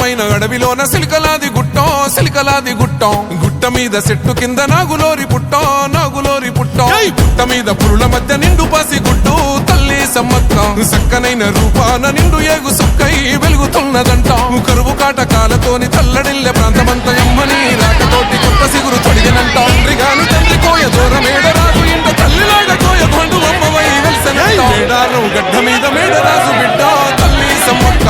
అందమైన అడవిలోన సిలికలాది గుట్టం గుట్ట మీద చెట్టు కింద నాగులోరి పుట్టం పుట్ట మీద పురుల మధ్య నిండు పాసి గుడ్డు తల్లి సమ్మక్క సక్కనైన రూపాన నిండు ఏగు సుక్కై వెలుగుతున్నదంట కరువు కాటకాలతోని తల్లడిల్లె ప్రాంతమంత ఎమ్మని రాకతోటి కొత్త సిగురు తొడిగినంట తండ్రిగాని తండ్రి కోయ దూరమేడ రాజు ఇంట తల్లిలాగా కోయ పండు అమ్మవై వెలిసనంట మేడారం గడ్డ మీద మేడరాజు బిడ్డ తల్లి సమ్మక్క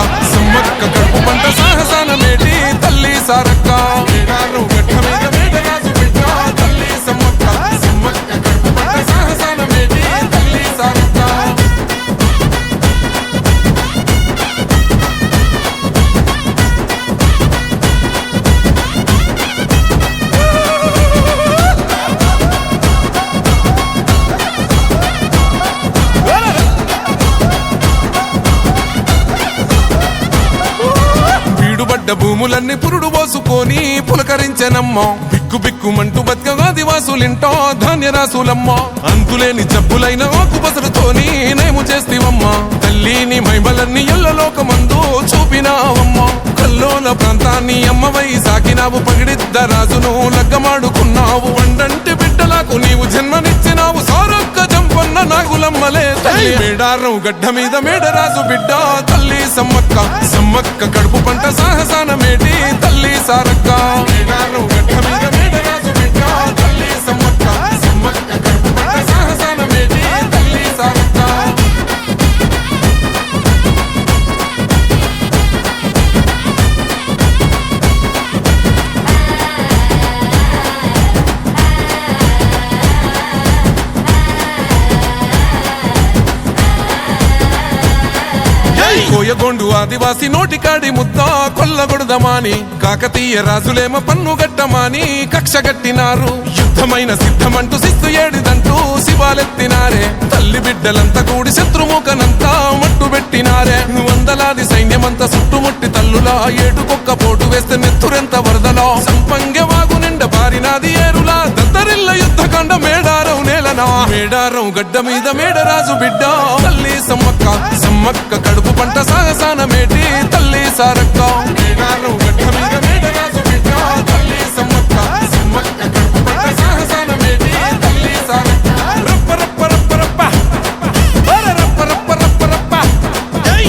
కడుపు పంట సాహసాన మేటి తల్లి సారక్క మేడారం గడ్డ మీద మేడరాజు బిడ్డ తల్లి సమ్మక్క కడుపు పంట సాహసాన మేటి తల్లి సారక్క భూములన్నీ పురుడు పోసుకొని పులకరించెనమ్మ బిక్కుమంటూ బతుకగా దివాసులింటో ధాన్యరాసులమ్మ అంతులేని జబ్బులైన ఆకుపసరుతోని నేము చేస్తీవమ్మ తల్లిని మైమలన్నీ ఎల్లలోకమందు చూపినావమ్మ కల్లోల ప్రాంతాన్ని అమ్మవై సాకినావు పగిడిద్ద రాజును లగ్గమాడుకున్నావు వండంటి బిడ్డలకు నీవు జన్మనిచ్చినావు సారక్క జంపన్న నాగులమ్మలే తల్లి మేడారం గడ్డ మీద మేడరాజు బిడ్డ తల్లి సమ్మక్క కడుపు పంట సాహసాన మేటి తల్లి సారక్క మేడారం గడ్డ మీద మేడరాజు బిడ్డ తల్లి సమ్మక్క కడుపు పంట సాహసాన మేటి తల్లి సారక్క కోయగొండు ఆదివాసి నోటికాడి ముద్ద కొల్లగొడదమాని కాకతీయ రాజులేమ పన్ను గట్టమాని కక్ష గట్టినారు యుద్ధమైన సిద్ధమంటూ శిస్తు ఏడిదంటూ శివాలెత్తినారే తల్లి బిడ్డలంతా కూడి శత్రుముఖనంతా మట్టు పెట్టినారే వందలాది సైన్యమంతా చుట్టుముట్టి తల్లులా ఏటుకొక్క పోటు వేస్తే నెత్తురెంత వరదలో సంపంగె వాగు నిండ బారినాది ఏరులా దద్దరిల్ల యుద్ధకాండ మేడారం నేలనా మేడారం గడ్డ మీద మేడరాజు బిడ్డ తల్లి సమ్మక్క కడుపు పంట సాహసాన మేటి తల్లి సారక్క మేడారం గడ్డ మీద మేడరాజు బిడ్డ తల్లి సమ్మక్క కడుపు పంట సాహసాన మేటి తల్లి సారక్క రప్ప రప్ప రప్ప రప్ప రప్ప రప్ప రప్ప రప్ప జై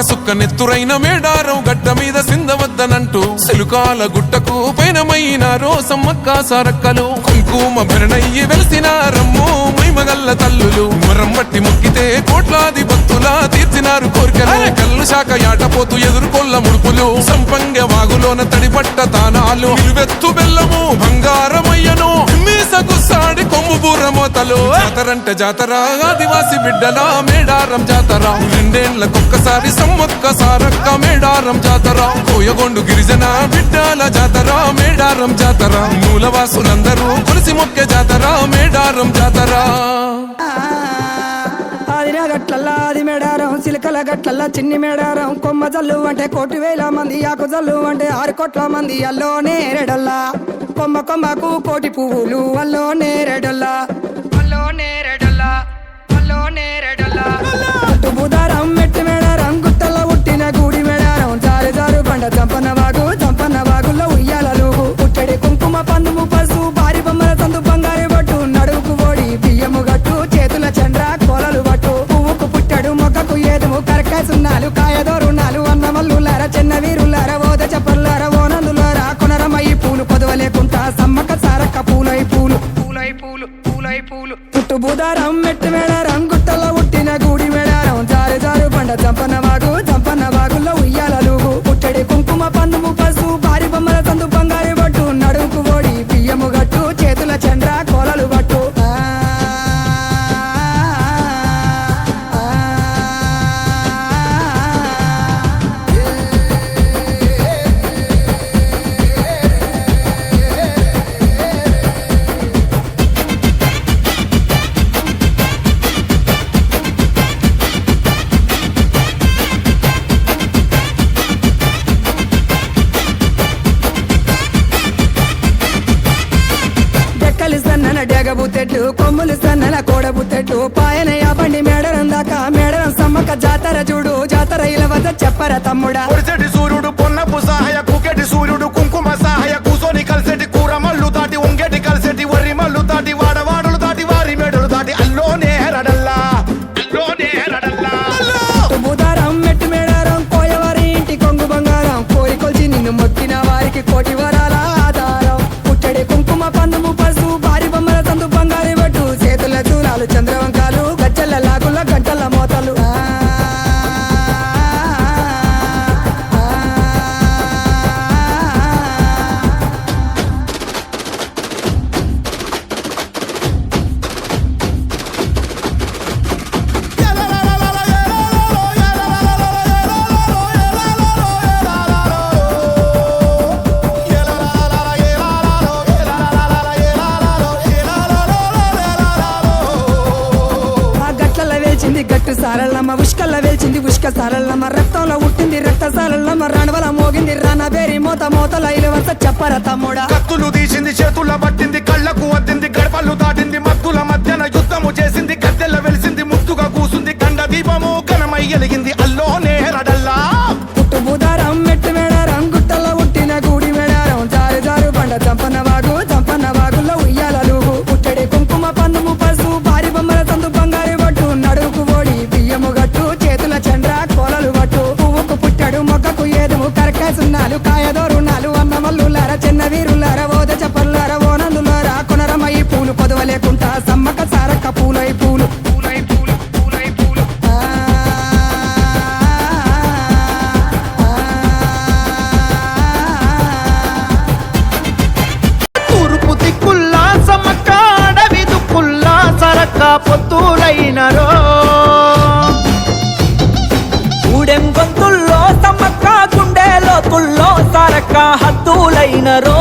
సుక్క నెత్తురైన మేడారం గడ్డ మీద సిందవద్దనంటూ సిలుకాల గుట్టకు పైనమైనారో సమ్మక్క సారక్కలు కుంకుమ భరణయ్యి వెలిసినారమ్ము మైమగల్ల తల్లులు మరంబట్టి మొక్కితే కోట్లాది భక్తుల తీర్చినారు కోరికలు కల్లు శాఖ యాటపోతూ ఎదుర్కొల్ల ముడుపులు సంపంగ వాగులోన తడిపట్ట తానాలు నిలువెత్తు బెల్లము బంగారమయ్యను మీసకు సాడి కొమ్ము బూరమోతలు జాతరంటే జాతర ఆదివాసి బిడ్డల మేడారం జాతర రెండేళ్లకొక్కసారి సమ్మక్క సారక్క మేడారం జాతర కోయగొండు గిరిజన బిడ్డల జాతర మేడారం జాతర మూలవాసులందరూ కొలిసి మొక్కే జాతర మేడారం జాతర గట్లల్లా అది మేడారం చిలకల గట్లల్లా చిన్ని మేడారం కొమ్మ జల్లు అంటే 1,000 మంది ఆకు జల్లు అంటే 6 కోట్ల మంది అల్లోనే రెడల్లా కొమ్మ కొమ్మకు 1,000 పువ్వులు అల్లోనే రెడల్లా బుధారం మెట్టి మేడారం గుట్టల్లో పుట్టిన గూడి మేడారం జారు పంట చంపన్న వాగుల్లో ఉయ్యాలలు పుట్టడి కుంకుమ పందుము పసుపు భారీ బొమ్మల సందు బంగారు బట్టు నడువుకు ఓడి బియ్యము గట్టు చేతుల చంద్ర కోలలు బట్టు పువ్వుకు పుట్టడు మొక్కకు ఏదుము కరకాయ సున్నాలు కాయదోరున్నాలు అన్నమల్లులార చిన్న వీరులార ఓద చెప్పల్లార ఓనందులార కొనరమయ్యి పూలు పొదవలేకుంటా సమ్మక్క సారక్క పూలై పూలు పుట్టు బుధారం మెట్టి మేడారం గుట్టల్లో పుట్టిన గూడి మేడారం జారు పంట చెప్పర తమ్ముడా పొడిసెటి సూర్యుడు పొన్నపు సహాయ కుకెటి సూర్యుడు కుంకుమ సహాయ కూసోని కలిసెటి కూర మల్లు దాటి ఉంగెటి కలిసెటి వరి మల్లు దాటి వాడవాడులు దాటి వారి మేడలు దాటి అల్లోనే రడల్లా అల్లోనే రడల్లా బుధారం మెట్టు మేడారం కోయవారి ఇంటి కొంగు బంగారం కోరి కొలిచి నిన్ను మొక్కిన వారికి కోటి వరాల ఆధారం పుట్టడి కుంకుమ పందుము పసు భారీ బొమ్మల సందు బంగారి బట్టు చేతుల చూరాలు చంద్రవంకాలు గజ్జల లాగుల గంటల మోతలు గట్టు సారల్లమ్మ ఉష్కల్ల వేల్చింది ఉష్క సారల్లమ్మ రక్తంలో ఉట్టింది రక్త సారల్లమ్మ రణవల మోగింది రానబేరి మోత మోతల ఇలవస చెప్పర తమ్ముడా కత్తులు తీసింది చేతుల పట్టింది కళ్ళకు వద్దింది గడపలు దాటింది మత్తుల మధ్యన యుద్ధము చేసింది గద్దెల వెలిసింది ముత్తుగా కూసుంది కండ దీపము కనమై ఎలిగింది అల్లోనే రడల్లా పుట్టు బుధారం మెట్టు మేడారం గుట్టల్లో ఉట్టిన గూడి మేడారం జారు జారు బండ చంపన్న వాగుల్లో ఉయ్యాలలుగు పుట్టడి కుంకుమ పందుము పసు భారీ బొమ్మల సందు బంగారు బట్టు నడువుకు ఓడి బియ్యము గట్టు చేతుల చంద్ర కోలలు బట్టు పువ్వుకు పుట్టడు మొక్కకు ఏదుము కరకాసున్నాలు కాయదోరున్నాలు అన్నమల్లులార చిన్న వీరులార ఓద చెప్పల్లార ఓనందులార కొనరమయ్యి పూలు పొదవలేకుంటా సమ్మక సారక్క పూలై పూలు తూర్పు దిక్కుల్లా సమ్మక్క అడవి దుక్కుల్లా సరక్క పొత్తులైనరో ఊడెం గొంతుల్లో సమ్మక్క గుండెలో తుల్లో సరక్క హద్దులైనరో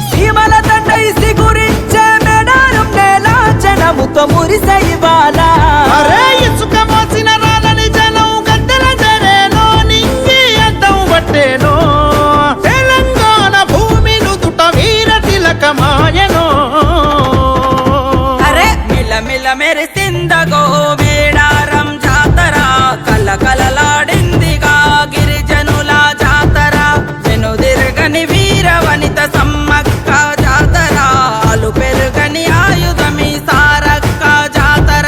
సీమల తండై సిగురించే మేడారం నేల జనముతో మురిసైవాలా అరే ఇసుక మోసిన రాలని జనం గద్దెల జరేనో నింగి అద్దం పట్టేనో తెలంగాణ భూమిను తుట వీర తిలకమాయనో అరే మిలమిల మెరిసిందగో మేడారం జాతర కల కలలాడిందిగా గిరిజనుల జాతర వెనుదిరగని వీర వనిత సమ్మక్క జాతర అలు పెరుగని ఆయుధమి సారక్క జాతర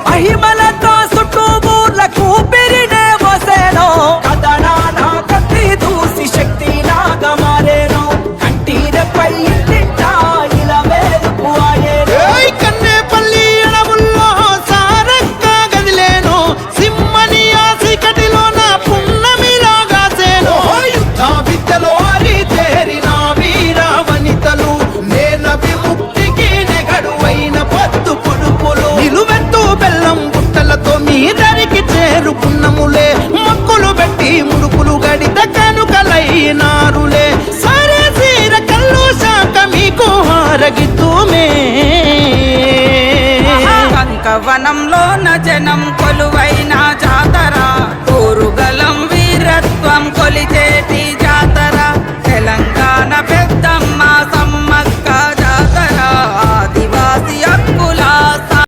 మహిమలతో చుట్టూ ఊర్లకు పెరినే వసేనో కదనాన కత్తి దూసి శక్తి లాగా మారేను కంటీరపై ఇంటింటా ఇలా వేలుపు ఆయేను కన్నేపల్లి అడవుల్లో సారక్క గదిలేను సింహని ఆసికటిలో నా పున్నమిలాగాసేను యుద్ధ విద్యలో తేరిన వీర వనితలు నేల విముక్తికి నెగడువైన పద్దు పొడుపులు నిలువెత్తు బెల్లం బుట్టలతో మీ దరికి చేరుకున్నములే మొక్కులు పెట్టి ముడుపులు గడిత కనుకలైనారులే సరే సీర కల్లు శాఖ మీకు హారగిద్దుమే కంకవనంలో జనం